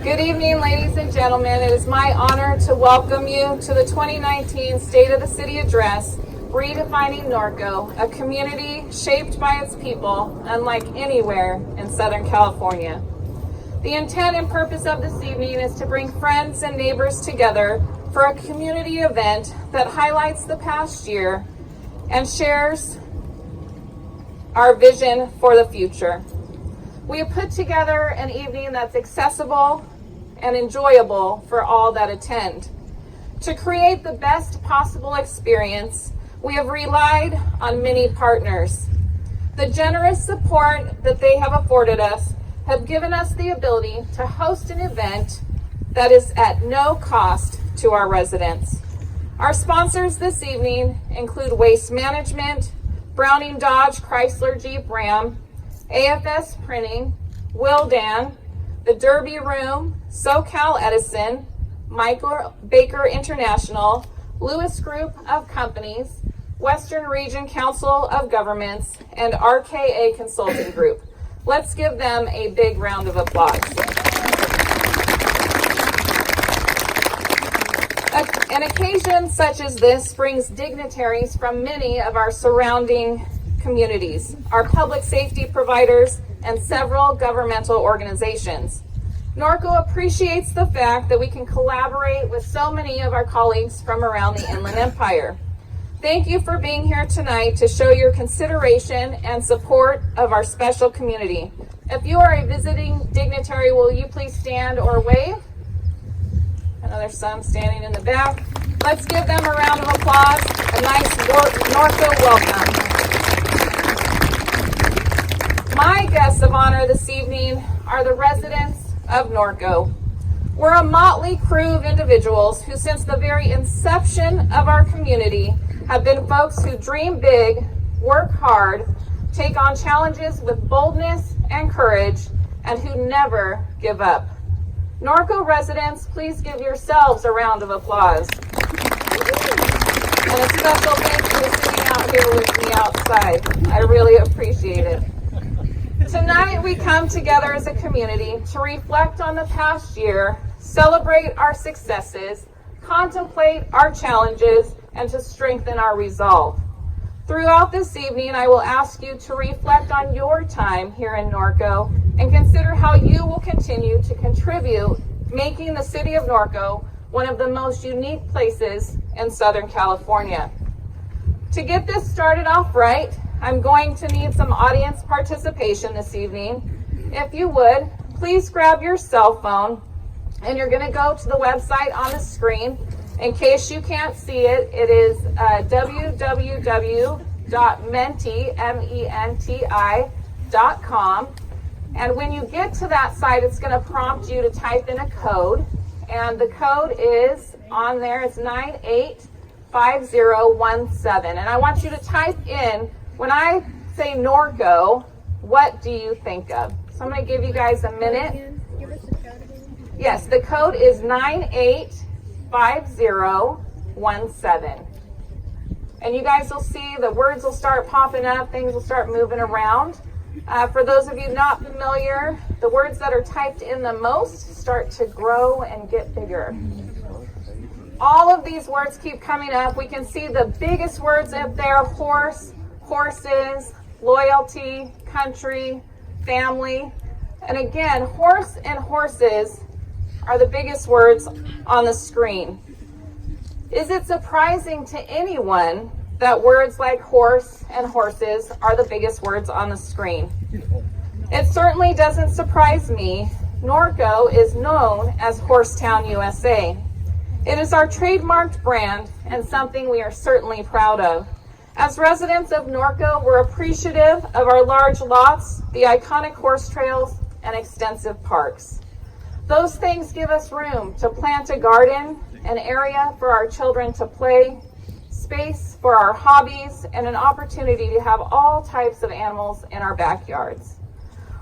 Good evening, ladies and gentlemen. It is my honor to welcome you to the 2019 State of the City Address, Redefining Norco, a community shaped by its people, unlike anywhere in Southern California. The intent and purpose of this evening is to bring friends and neighbors together for a community event that highlights the past year and shares our vision for the future. We have put together an evening that's accessible and enjoyable for all that attend. To create the best possible experience, we have relied on many partners. The generous support that they have afforded us have given us the ability to host an event that is at no cost to our residents. Our sponsors this evening include Waste Management, Browning Dodge Chrysler Jeep Ram, AFS Printing, Wildan, the Derby Room, SoCal Edison, Michael Baker International, Lewis Group of Companies, Western Region Council of Governments, and RKA Consulting Group. Let's give them a big round of applause. An occasion such as this brings dignitaries from many of our surrounding communities, our public safety providers, and several governmental organizations. Norco appreciates the fact that we can collaborate with so many of our colleagues from around the Inland Empire. Thank you for being here tonight to show your consideration and support of our special community. If you are a visiting dignitary, will you please stand or wave? I know there's some standing in the back. Let's give them a round of applause, a nice Norco welcome. My guests of honor this evening are the residents of Norco. We're a motley crew of individuals who, since the very inception of our community, have been folks who dream big, work hard, take on challenges with boldness and courage, and who never give up. Norco residents, please give yourselves a round of applause. And a special thank you for sitting out here with me outside. I really appreciate it. Tonight we come together as a community to reflect on the past year, celebrate our successes, contemplate our challenges, and to strengthen our resolve. Throughout this evening, I will ask you to reflect on your time here in Norco and consider how you will continue to contribute, making the city of Norco one of the most unique places in Southern California. To get this started off right, I'm going to need some audience participation this evening. If you would, please grab your cell phone, and you're going to go to the website on the screen. In case you can't see it, it is www.menti.com. And when you get to that site, it's going to prompt you to type in a code. And the code is on there. It's 985017. And I want you to type in, when I say Norco, what do you think of? So I'm going to give you guys a minute. Yes, the code is 985017. And you guys will see the words will start popping up, things will start moving around. For those of you not familiar, the words that are typed in the most start to grow and get bigger. All of these words keep coming up. We can see the biggest words up there: horse, horses, loyalty, country, family. And again, horse and horses are the biggest words on the screen. Is it surprising to anyone that words like horse and horses are the biggest words on the screen? It certainly doesn't surprise me. Norco is known as Horsetown, USA. It is our trademarked brand and something we are certainly proud of. As residents of Norco, we're appreciative of our large lots, the iconic horse trails, and extensive parks. Those things give us room to plant a garden, an area for our children to play, space for our hobbies, and an opportunity to have all types of animals in our backyards.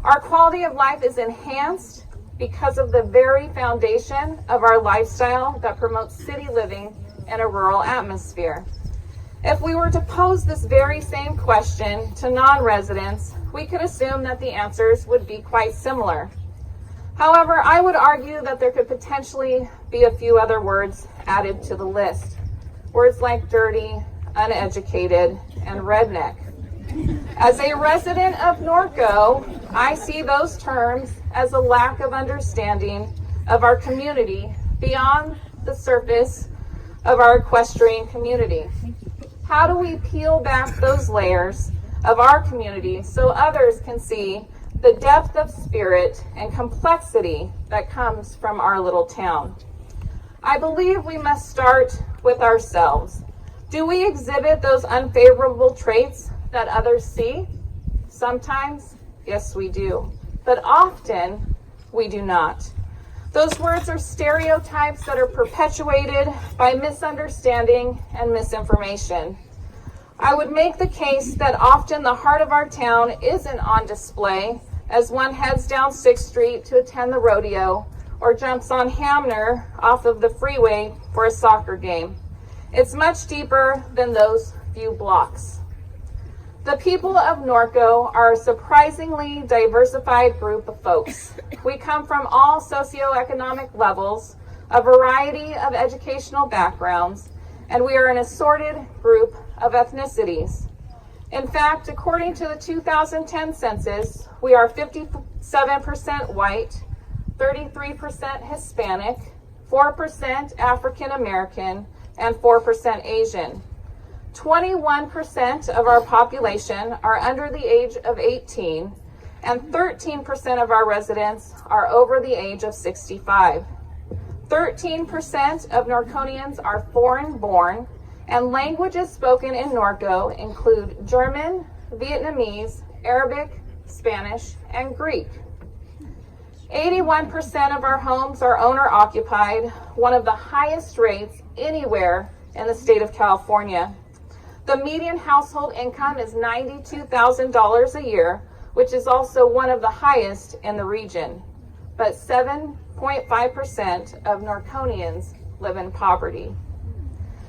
Our quality of life is enhanced because of the very foundation of our lifestyle that promotes city living in a rural atmosphere. If we were to pose this very same question to non-residents, we could assume that the answers would be quite similar. However, I would argue that there could potentially be a few other words added to the list. Words like dirty, uneducated, and redneck. As a resident of Norco, I see those terms as a lack of understanding of our community beyond the surface of our equestrian community. How do we peel back those layers of our community so others can see the depth of spirit and complexity that comes from our little town? I believe we must start with ourselves. Do we exhibit those unfavorable traits that others see? Sometimes, yes, we do, but often we do not. Those words are stereotypes that are perpetuated by misunderstanding and misinformation. I would make the case that often the heart of our town isn't on display as one heads down 6th Street to attend the rodeo or jumps on Hamner off of the freeway for a soccer game. It's much deeper than those few blocks. The people of Norco are a surprisingly diversified group of folks. We come from all socioeconomic levels, a variety of educational backgrounds, and we are an assorted group of ethnicities. In fact, according to the 2010 census, we are 57% white, 33% Hispanic, 4% African American, and 4% Asian. 21% of our population are under the age of 18, and 13% of our residents are over the age of 65. 13% of Norconians are foreign-born, and languages spoken in Norco include German, Vietnamese, Arabic, Spanish, and Greek. 81% of our homes are owner-occupied, one of the highest rates anywhere in the state of California. The median household income is $92,000 a year, which is also one of the highest in the region. But 7.5% of Norconians live in poverty.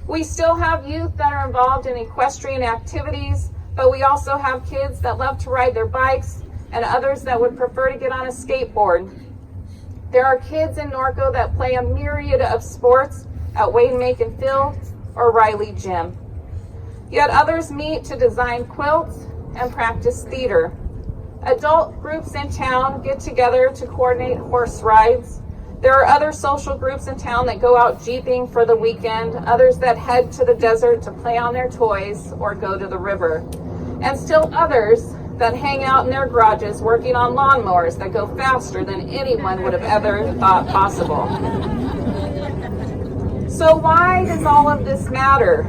We still have youth that are involved in equestrian activities, but we also have kids that love to ride their bikes and others that would prefer to get on a skateboard. There are kids in Norco that play a myriad of sports at Wayne Macon Field or Riley Gym. Yet others meet to design quilts and practice theater. Adult groups in town get together to coordinate horse rides. There are other social groups in town that go out jeeping for the weekend, others that head to the desert to play on their toys or go to the river, and still others that hang out in their garages working on lawnmowers that go faster than anyone would have ever thought possible. So why does all of this matter?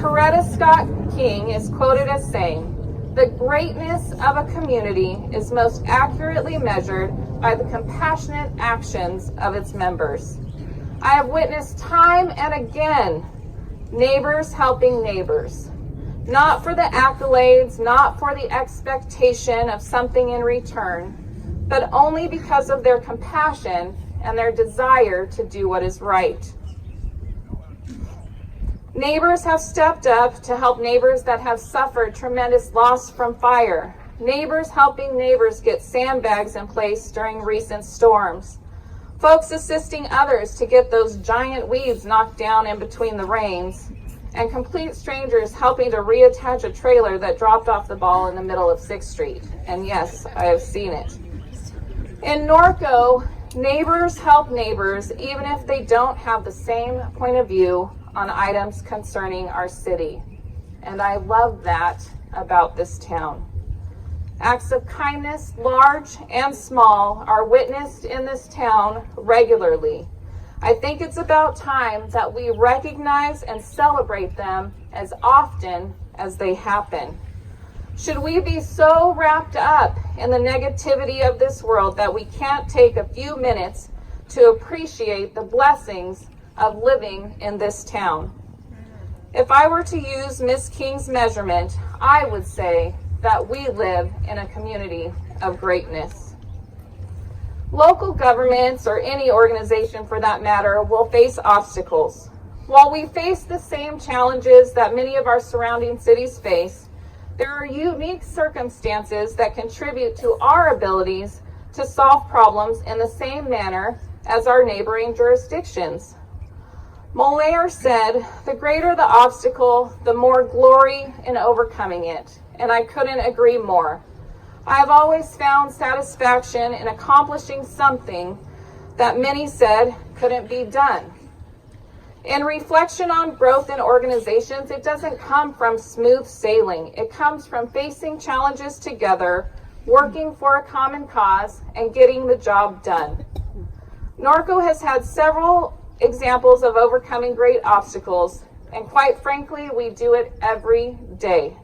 Coretta Scott King is quoted as saying, "The greatness of a community is most accurately measured by the compassionate actions of its members." I have witnessed time and again neighbors helping neighbors, not for the accolades, not for the expectation of something in return, but only because of their compassion and their desire to do what is right. Neighbors have stepped up to help neighbors that have suffered tremendous loss from fire. Neighbors helping neighbors get sandbags in place during recent storms. Folks assisting others to get those giant weeds knocked down in between the rains. And complete strangers helping to reattach a trailer that dropped off the ball in the middle of 6th Street. And yes, I have seen it. In Norco, neighbors help neighbors even if they don't have the same point of view on items concerning our city. And I love that about this town. Acts of kindness, large and small, are witnessed in this town regularly. I think it's about time that we recognize and celebrate them as often as they happen. Should we be so wrapped up in the negativity of this world that we can't take a few minutes to appreciate the blessings of living in this town? If I were to use Miss King's measurement, I would say that we live in a community of greatness. Local governments, or any organization for that matter, will face obstacles. While we face the same challenges that many of our surrounding cities face, there are unique circumstances that contribute to our abilities to solve problems in the same manner as our neighboring jurisdictions. Molière said, "The greater the obstacle, the more glory in overcoming it," and I couldn't agree more. I have always found satisfaction in accomplishing something that many said couldn't be done. In reflection on growth in organizations, it doesn't come from smooth sailing. It comes from facing challenges together, working for a common cause, and getting the job done. Norco has had several examples of overcoming great obstacles, and quite frankly, we do it every day.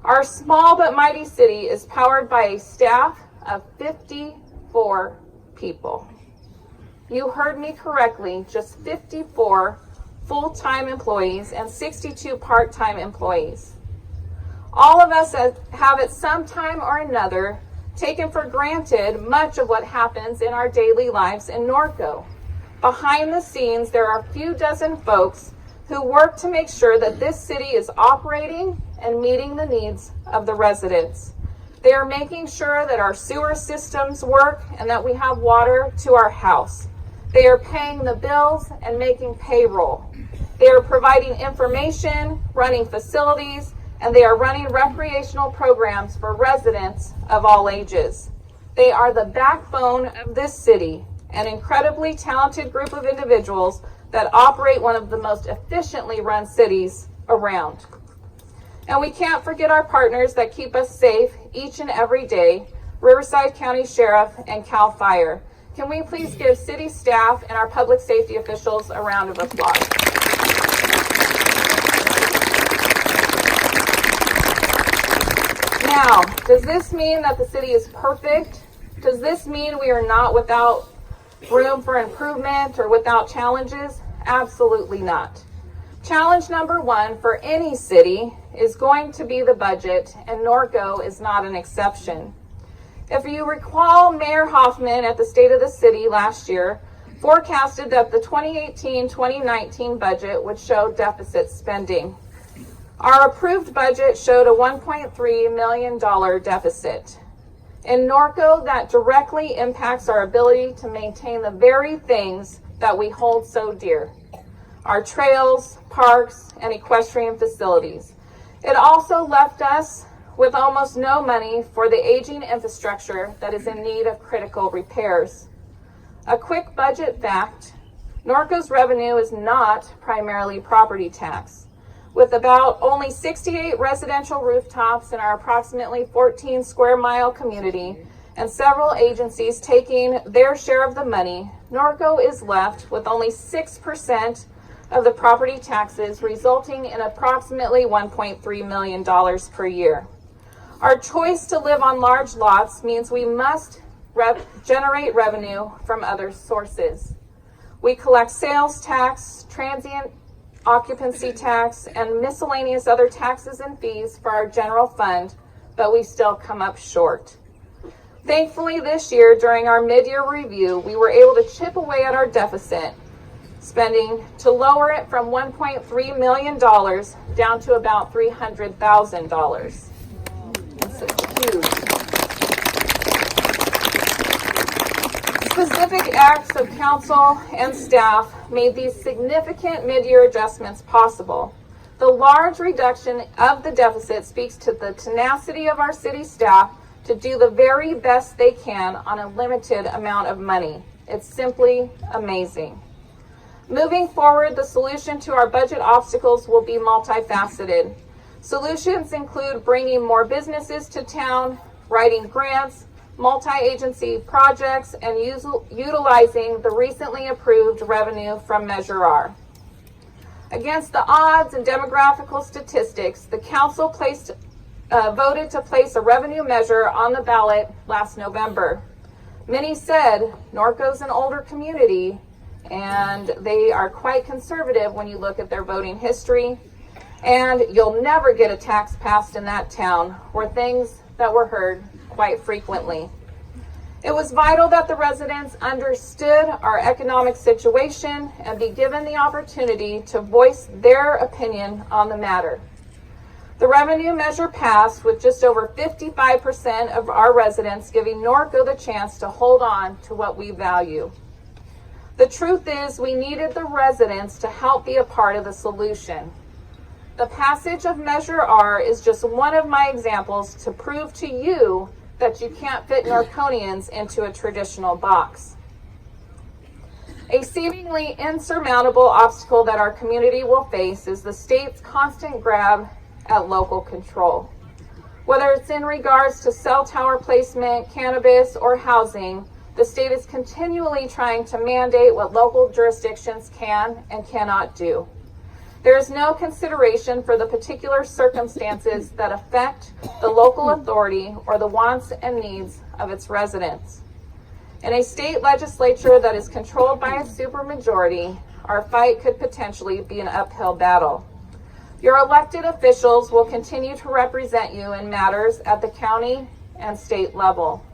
Our small but mighty city is powered by a staff of 54 people. You heard me correctly, just 54 full-time employees and 62 part-time employees. All of us have at some time or another taken for granted much of what happens in our daily lives in Norco. Behind the scenes, there are a few dozen folks who work to make sure that this city is operating and meeting the needs of the residents. They are making sure that our sewer systems work and that we have water to our house. They are paying the bills and making payroll. They are providing information, running facilities, and they are running recreational programs for residents of all ages. They are the backbone of this city, an incredibly talented group of individuals that operate one of the most efficiently run cities around. And we can't forget our partners that keep us safe each and every day, Riverside County Sheriff and CAL FIRE. Can we please give city staff and our public safety officials a round of applause? Now, does this mean that the city is perfect? Does this mean we are not without room for improvement or without challenges? Absolutely not. Challenge number one for any city is going to be the budget, and Norco is not an exception. If you recall, Mayor Hoffman at the State of the City last year forecasted that the 2018-2019 budget would show deficit spending. Our approved budget showed a $1.3 million deficit. In Norco, that directly impacts our ability to maintain the very things that we hold so dear: our trails, parks, and equestrian facilities. It also left us with almost no money for the aging infrastructure that is in need of critical repairs. A quick budget fact: Norco's revenue is not primarily property tax. With about only 68 residential rooftops in our approximately 14 square mile community and several agencies taking their share of the money, Norco is left with only 6% of the property taxes, resulting in approximately $1.3 million per year. Our choice to live on large lots means we must generate revenue from other sources. We collect sales tax, transient occupancy tax, and miscellaneous other taxes and fees for our general fund, but we still come up short. Thankfully, this year, during our mid-year review, we were able to chip away at our deficit spending to lower it from $1.3 million down to about $300,000. That's huge. Specific acts of council and staff made these significant mid-year adjustments possible. The large reduction of the deficit speaks to the tenacity of our city staff to do the very best they can on a limited amount of money. It's simply amazing. Moving forward, the solution to our budget obstacles will be multifaceted. Solutions include bringing more businesses to town, writing grants, multi-agency projects, and utilizing the recently approved revenue from Measure R. Against the odds and demographical statistics, the council voted to place a revenue measure on the ballot last November. Many said Norco's an older community and they are quite conservative when you look at their voting history, and you'll never get a tax passed in that town, were things that were heard quite frequently. It was vital that the residents understood our economic situation and be given the opportunity to voice their opinion on the matter. The revenue measure passed with just over 55% of our residents giving Norco the chance to hold on to what we value. The truth is, we needed the residents to help be a part of the solution. The passage of Measure R is just one of my examples to prove to you that you can't fit Norconians into a traditional box. A seemingly insurmountable obstacle that our community will face is the state's constant grab at local control. Whether it's in regards to cell tower placement, cannabis, or housing, the state is continually trying to mandate what local jurisdictions can and cannot do. There is no consideration for the particular circumstances that affect the local authority or the wants and needs of its residents. In a state legislature that is controlled by a supermajority, our fight could potentially be an uphill battle. Your elected officials will continue to represent you in matters at the county and state level.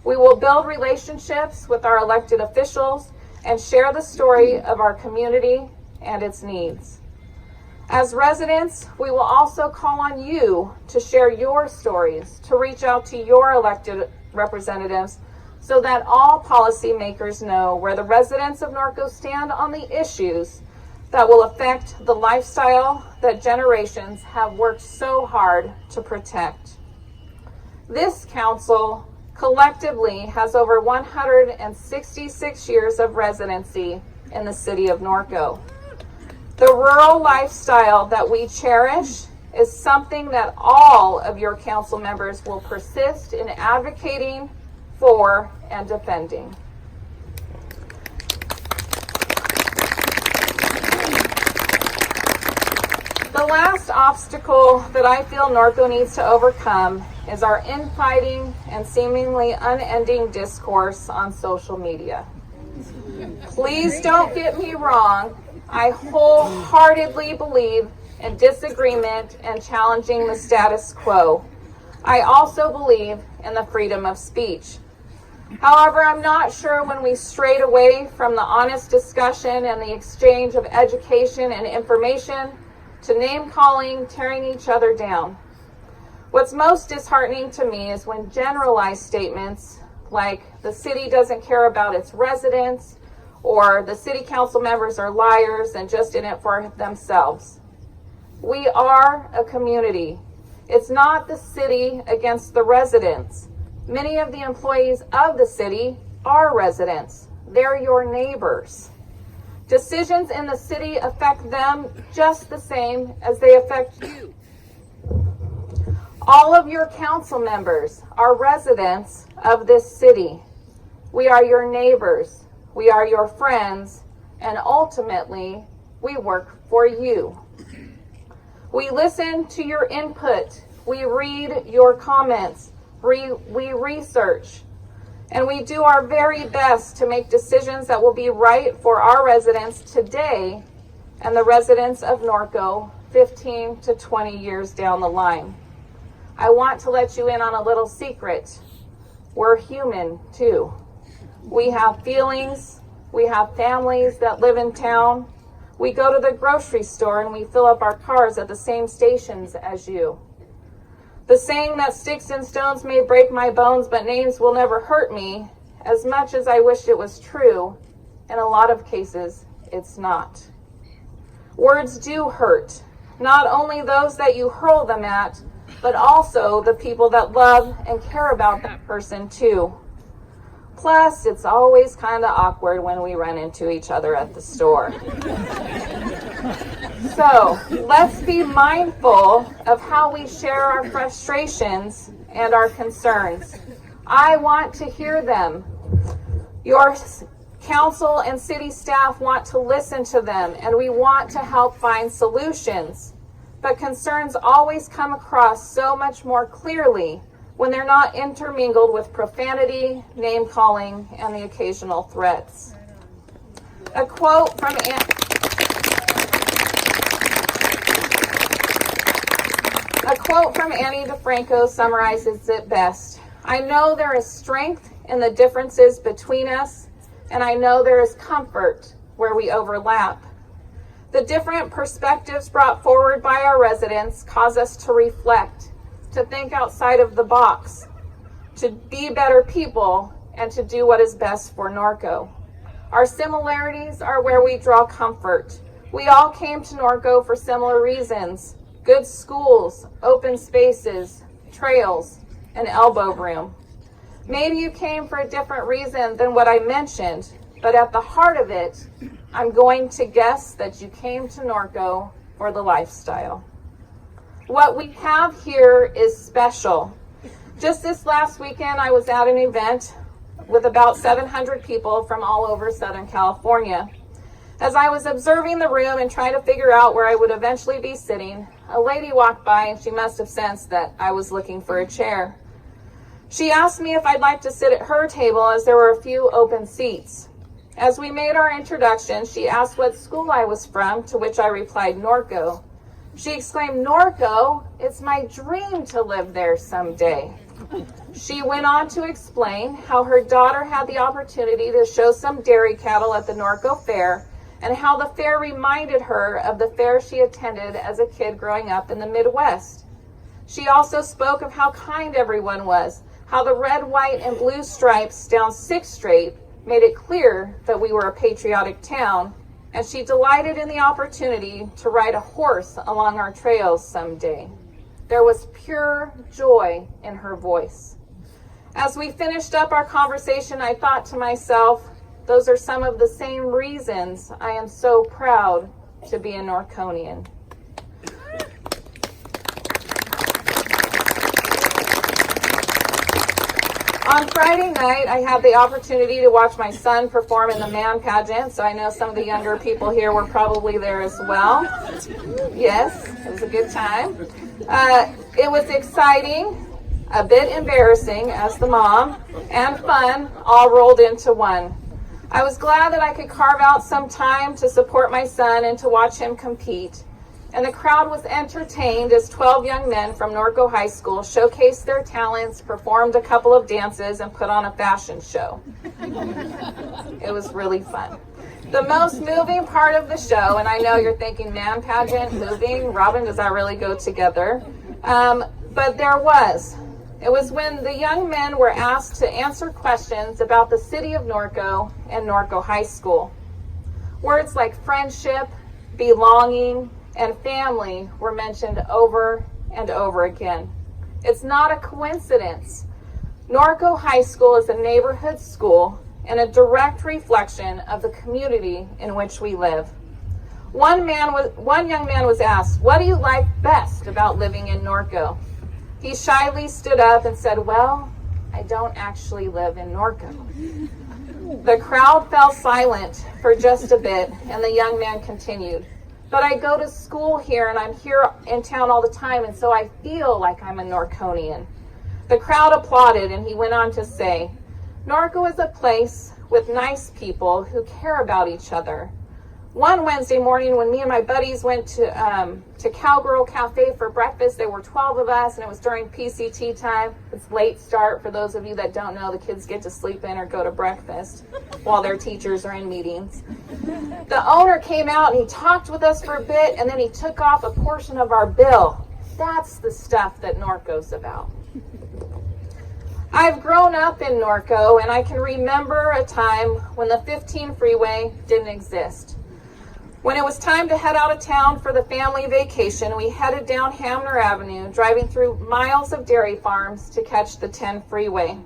We will build relationships with our elected officials and share the story of our community and its needs. As residents, we will also call on you to share your stories, to reach out to your elected representatives so that all policymakers know where the residents of Norco stand on the issues that will affect the lifestyle that generations have worked so hard to protect. This council collectively has over 166 years of residency in the city of Norco. The rural lifestyle that we cherish is something that all of your council members will persist in advocating for and defending. The last obstacle that I feel Norco needs to overcome is our infighting and seemingly unending discourse on social media. Please don't get me wrong. I wholeheartedly believe in disagreement and challenging the status quo. I also believe in the freedom of speech. However, I'm not sure when we strayed away from the honest discussion and the exchange of education and information to name-calling, tearing each other down. What's most disheartening to me is when generalized statements like the city doesn't care about its residents or the city council members are liars and just in it for themselves. We are a community. It's not the city against the residents. Many of the employees of the city are residents. They're your neighbors. Decisions in the city affect them just the same as they affect you. All of your council members are residents of this city. We are your neighbors. We are your friends. And ultimately, we work for you. We listen to your input. We read your comments. We research. And we do our very best to make decisions that will be right for our residents today and the residents of Norco 15 to 20 years down the line. I want to let you in on a little secret. We're human too. We have feelings. We have families that live in town. We go to the grocery store and we fill up our cars at the same stations as you. The saying that sticks and stones may break my bones, but names will never hurt me, as much as I wish it was true, in a lot of cases, it's not. Words do hurt, not only those that you hurl them at, but also the people that love and care about that person too. Plus, it's always kind of awkward when we run into each other at the store. So, let's be mindful of how we share our frustrations and our concerns. I want to hear them. Your council and city staff want to listen to them, and we want to help find solutions. But concerns always come across so much more clearly when they're not intermingled with profanity, name-calling, and the occasional threats. A quote from Annie DeFranco summarizes it best. I know there is strength in the differences between us, and I know there is comfort where we overlap. The different perspectives brought forward by our residents cause us to reflect, to think outside of the box, to be better people, and to do what is best for Norco. Our similarities are where we draw comfort. We all came to Norco for similar reasons: good schools, open spaces, trails, and elbow room. Maybe you came for a different reason than what I mentioned, but at the heart of it, I'm going to guess that you came to Norco for the lifestyle. What we have here is special. Just this last weekend, I was at an event with about 700 people from all over Southern California. As I was observing the room and trying to figure out where I would eventually be sitting, a lady walked by and she must have sensed that I was looking for a chair. She asked me if I'd like to sit at her table as there were a few open seats. As we made our introduction, she asked what school I was from, to which I replied, Norco. She exclaimed, Norco? It's my dream to live there someday. She went on to explain how her daughter had the opportunity to show some dairy cattle at the Norco Fair, and how the fair reminded her of the fair she attended as a kid growing up in the Midwest. She also spoke of how kind everyone was, how the red, white, and blue stripes down 6th Street made it clear that we were a patriotic town, and she delighted in the opportunity to ride a horse along our trails someday. There was pure joy in her voice. As we finished up our conversation, I thought to myself, those are some of the same reasons I am so proud to be a Norconian. On Friday night, I had the opportunity to watch my son perform in the man pageant, so I know some of the younger people here were probably there as well. Yes, it was a good time. It was exciting, a bit embarrassing as the mom, and fun all rolled into one. I was glad that I could carve out some time to support my son and to watch him compete. And the crowd was entertained as 12 young men from Norco High School showcased their talents, performed a couple of dances, and put on a fashion show. It was really fun. The most moving part of the show, and I know you're thinking, man pageant, moving, Robin, does that really go together? But there was. It was when the young men were asked to answer questions about the city of Norco and Norco High School. Words like friendship, belonging, and family were mentioned over and over again. It's not a coincidence. Norco High School is a neighborhood school and a direct reflection of the community in which we live. One young man was asked, "What do you like best about living in Norco?" He shyly stood up and said, "Well, I don't actually live in Norco." The crowd fell silent for just a bit, and the young man continued, "But I go to school here, and I'm here in town all the time, and so I feel like I'm a Norconian." The crowd applauded, and he went on to say, "Norco is a place with nice people who care about each other. One Wednesday morning when me and my buddies went to Cowgirl Cafe for breakfast, there were 12 of us, and it was during PCT time. It's late start. For those of you that don't know, the kids get to sleep in or go to breakfast while their teachers are in meetings. The owner came out and he talked with us for a bit, and then he took off a portion of our bill. That's the stuff that Norco's about." I've grown up in Norco, and I can remember a time when the 15 freeway didn't exist. When it was time to head out of town for the family vacation, we headed down Hamner Avenue, driving through miles of dairy farms to catch the 10 freeway.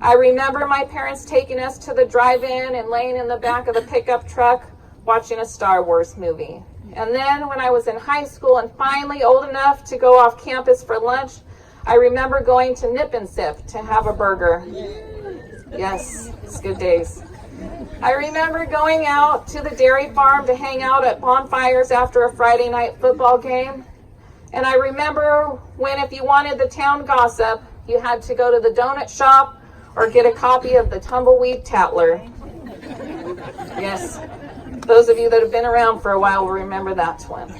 I remember my parents taking us to the drive-in and laying in the back of the pickup truck watching a Star Wars movie. And then when I was in high school and finally old enough to go off campus for lunch, I remember going to Nip and Sip to have a burger. Yes, it's good days. I remember going out to the dairy farm to hang out at bonfires after a Friday night football game. And I remember when, if you wanted the town gossip, you had to go to the donut shop or get a copy of the Tumbleweed Tatler. Yes, those of you that have been around for a while will remember that one.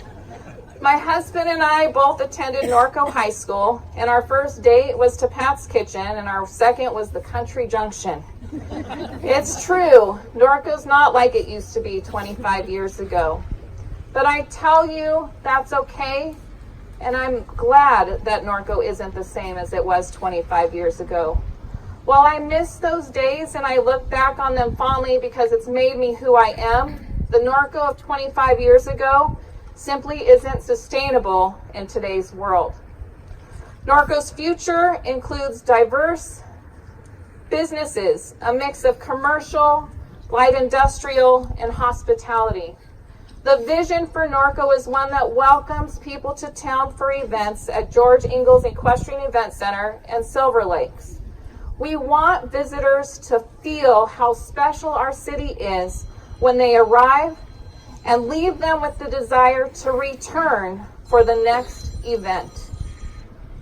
My husband and I both attended Norco High School, and our first date was to Pat's Kitchen, and our second was the Country Junction. It's true, Norco's not like it used to be 25 years ago. But I tell you, that's okay. And I'm glad that Norco isn't the same as it was 25 years ago. While I miss those days and I look back on them fondly because it's made me who I am, the Norco of 25 years ago simply isn't sustainable in today's world. Norco's future includes diverse businesses, a mix of commercial, light industrial, and hospitality. The vision for Norco is one that welcomes people to town for events at George Ingalls Equestrian Event Center and Silver Lakes. We want visitors to feel how special our city is when they arrive and leave them with the desire to return for the next event.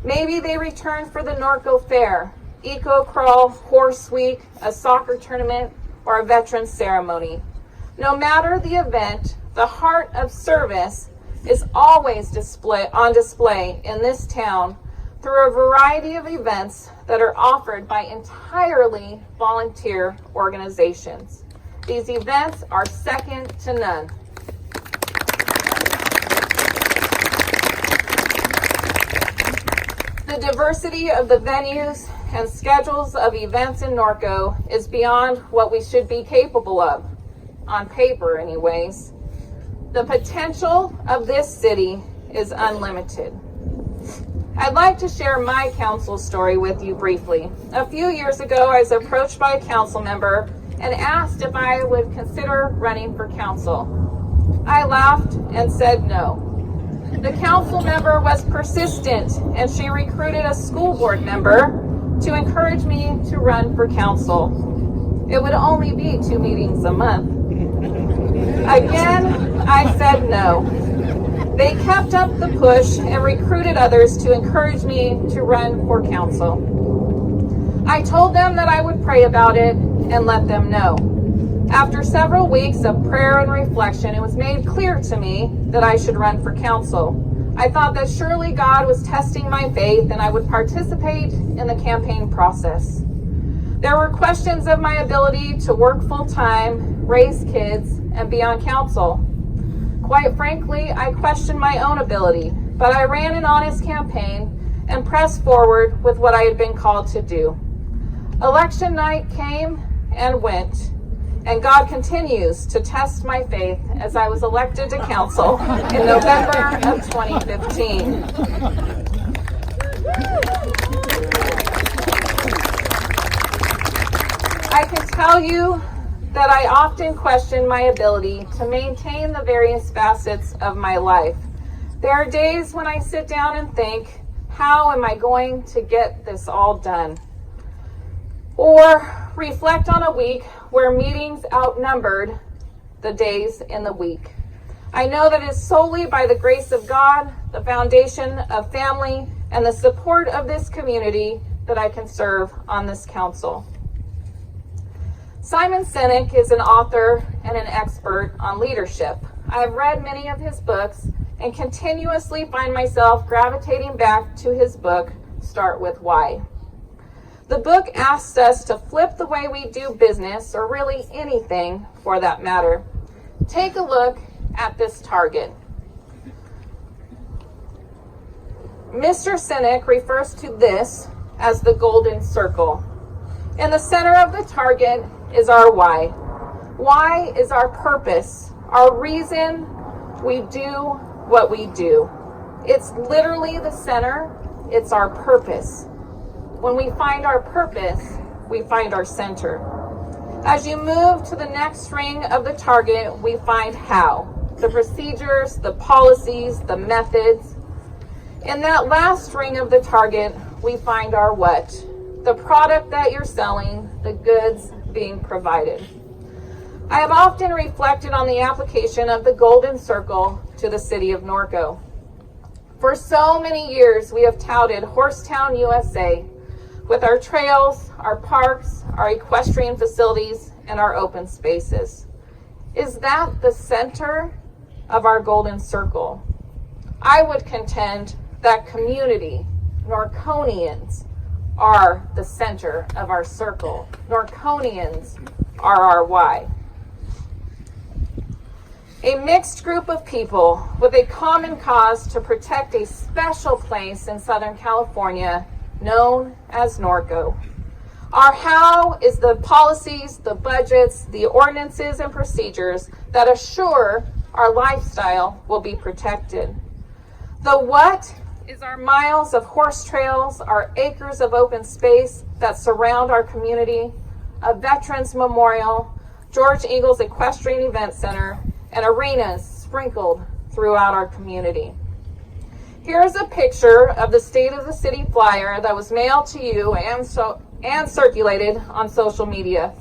Maybe they return for the Norco Fair, Eco Crawl, Horse Week, a soccer tournament, or a veterans ceremony. No matter the event, the heart of service is always on display in this town through a variety of events that are offered by entirely volunteer organizations. These events are second to none. The diversity of the venues and schedules of events in Norco is beyond what we should be capable of, on paper anyways. The potential of this city is unlimited. I'd like to share my council story with you briefly. A few years ago, I was approached by a council member and asked if I would consider running for council. I laughed and said no. The council member was persistent, and she recruited a school board member to encourage me to run for council. It would only be 2 meetings a month. Again, I said no. They kept up the push and recruited others to encourage me to run for council. I told them that I would pray about it and let them know. After several weeks of prayer and reflection, it was made clear to me that I should run for council. I thought that surely God was testing my faith and I would participate in the campaign process. There were questions of my ability to work full-time, raise kids, and be on council. Quite frankly, I questioned my own ability, but I ran an honest campaign and pressed forward with what I had been called to do. Election night came and went, and God continues to test my faith as I was elected to council in November of 2015. I can tell you that I often question my ability to maintain the various facets of my life. There are days when I sit down and think, how am I going to get this all done? Or reflect on a week where meetings outnumbered the days in the week. I know that it is solely by the grace of God, the foundation of family, and the support of this community that I can serve on this council. Simon Sinek is an author and an expert on leadership. I have read many of his books and continuously find myself gravitating back to his book, Start With Why. The book asks us to flip the way we do business, or really anything for that matter. Take a look at this target. Mr. Sinek refers to this as the golden circle. In the center of the target is our why. Why is our purpose, our reason we do what we do. It's literally the center. It's our purpose. When we find our purpose, we find our center. As you move to the next ring of the target, we find how. The procedures, the policies, the methods. In that last ring of the target, we find our what. The product that you're selling, the goods being provided. I have often reflected on the application of the golden circle to the city of Norco. For so many years, we have touted Horsetown, USA, with our trails, our parks, our equestrian facilities, and our open spaces. Is that the center of our golden circle? I would contend that community, Norconians, are the center of our circle. Norconians are our why. A mixed group of people with a common cause to protect a special place in Southern California known as Norco. Our how is the policies, the budgets, the ordinances, and procedures that assure our lifestyle will be protected. The what is our miles of horse trails, our acres of open space that surround our community, a Veterans Memorial, George Eagles Equestrian Event Center, and arenas sprinkled throughout our community. Here's a picture of the State of the City flyer that was mailed to you and circulated on social media.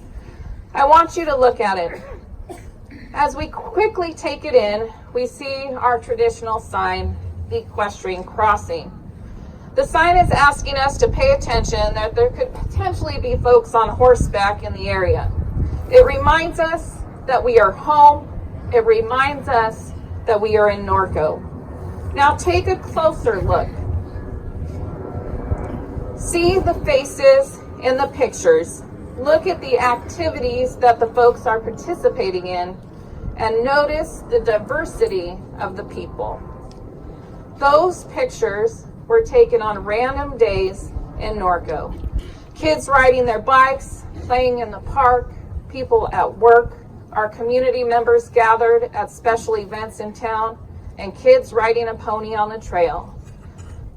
I want you to look at it. As we quickly take it in, we see our traditional sign, the equestrian crossing. The sign is asking us to pay attention that there could potentially be folks on horseback in the area. It reminds us that we are home. It reminds us that we are in Norco. Now take a closer look. See the faces in the pictures. Look at the activities that the folks are participating in, and notice the diversity of the people. Those pictures were taken on random days in Norco. Kids riding their bikes, playing in the park, people at work, our community members gathered at special events in town, and kids riding a pony on the trail.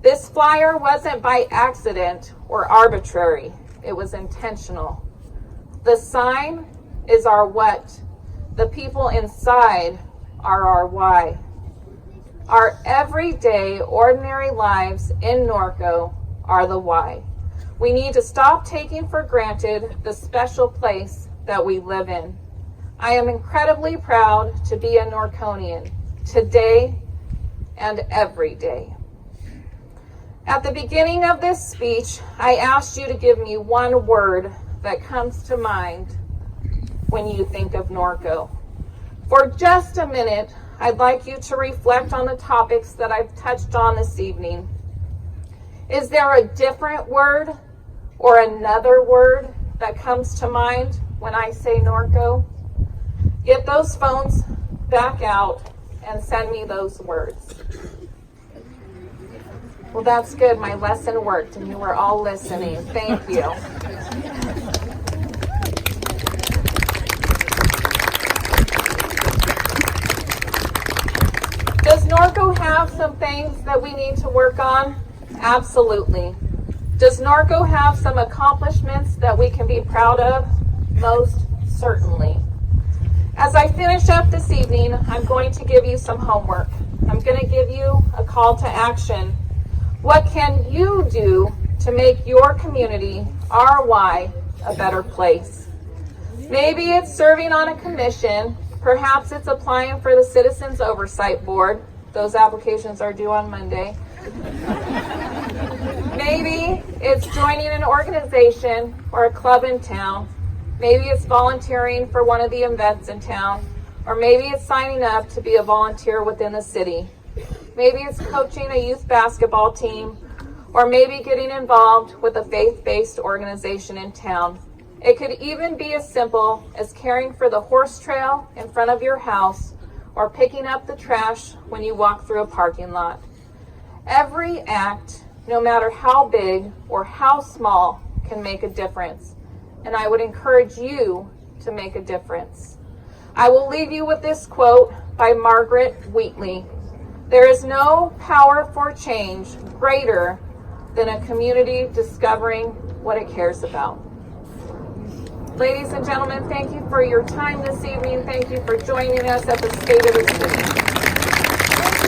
This flyer wasn't by accident or arbitrary. It was intentional. The sign is our what. The people inside are our why. Our everyday, ordinary lives in Norco are the why. We need to stop taking for granted the special place that we live in. I am incredibly proud to be a Norconian today and every day. At the beginning of this speech, I asked you to give me one word that comes to mind when you think of Norco. For just a minute, I'd like you to reflect on the topics that I've touched on this evening. Is there a different word or another word that comes to mind when I say Norco? Get those phones back out and send me those words. Well, that's good. My lesson worked and you were all listening. Thank you. Does Norco have some things that we need to work on? Absolutely. Does Norco have some accomplishments that we can be proud of? Most certainly. As I finish up this evening, I'm going to give you some homework. I'm going to give you a call to action. What can you do to make your community, RY, a better place? Maybe it's serving on a commission. Perhaps it's applying for the Citizens Oversight Board. Those applications are due on Monday. Maybe it's joining an organization or a club in town. Maybe it's volunteering for one of the events in town. Or maybe it's signing up to be a volunteer within the city. Maybe it's coaching a youth basketball team. Or maybe getting involved with a faith-based organization in town. It could even be as simple as caring for the horse trail in front of your house or picking up the trash when you walk through a parking lot. Every act, no matter how big or how small, can make a difference. And I would encourage you to make a difference. I will leave you with this quote by Margaret Wheatley. There is no power for change greater than a community discovering what it cares about. Ladies and gentlemen, thank you for your time this evening. Thank you for joining us at the State of the City.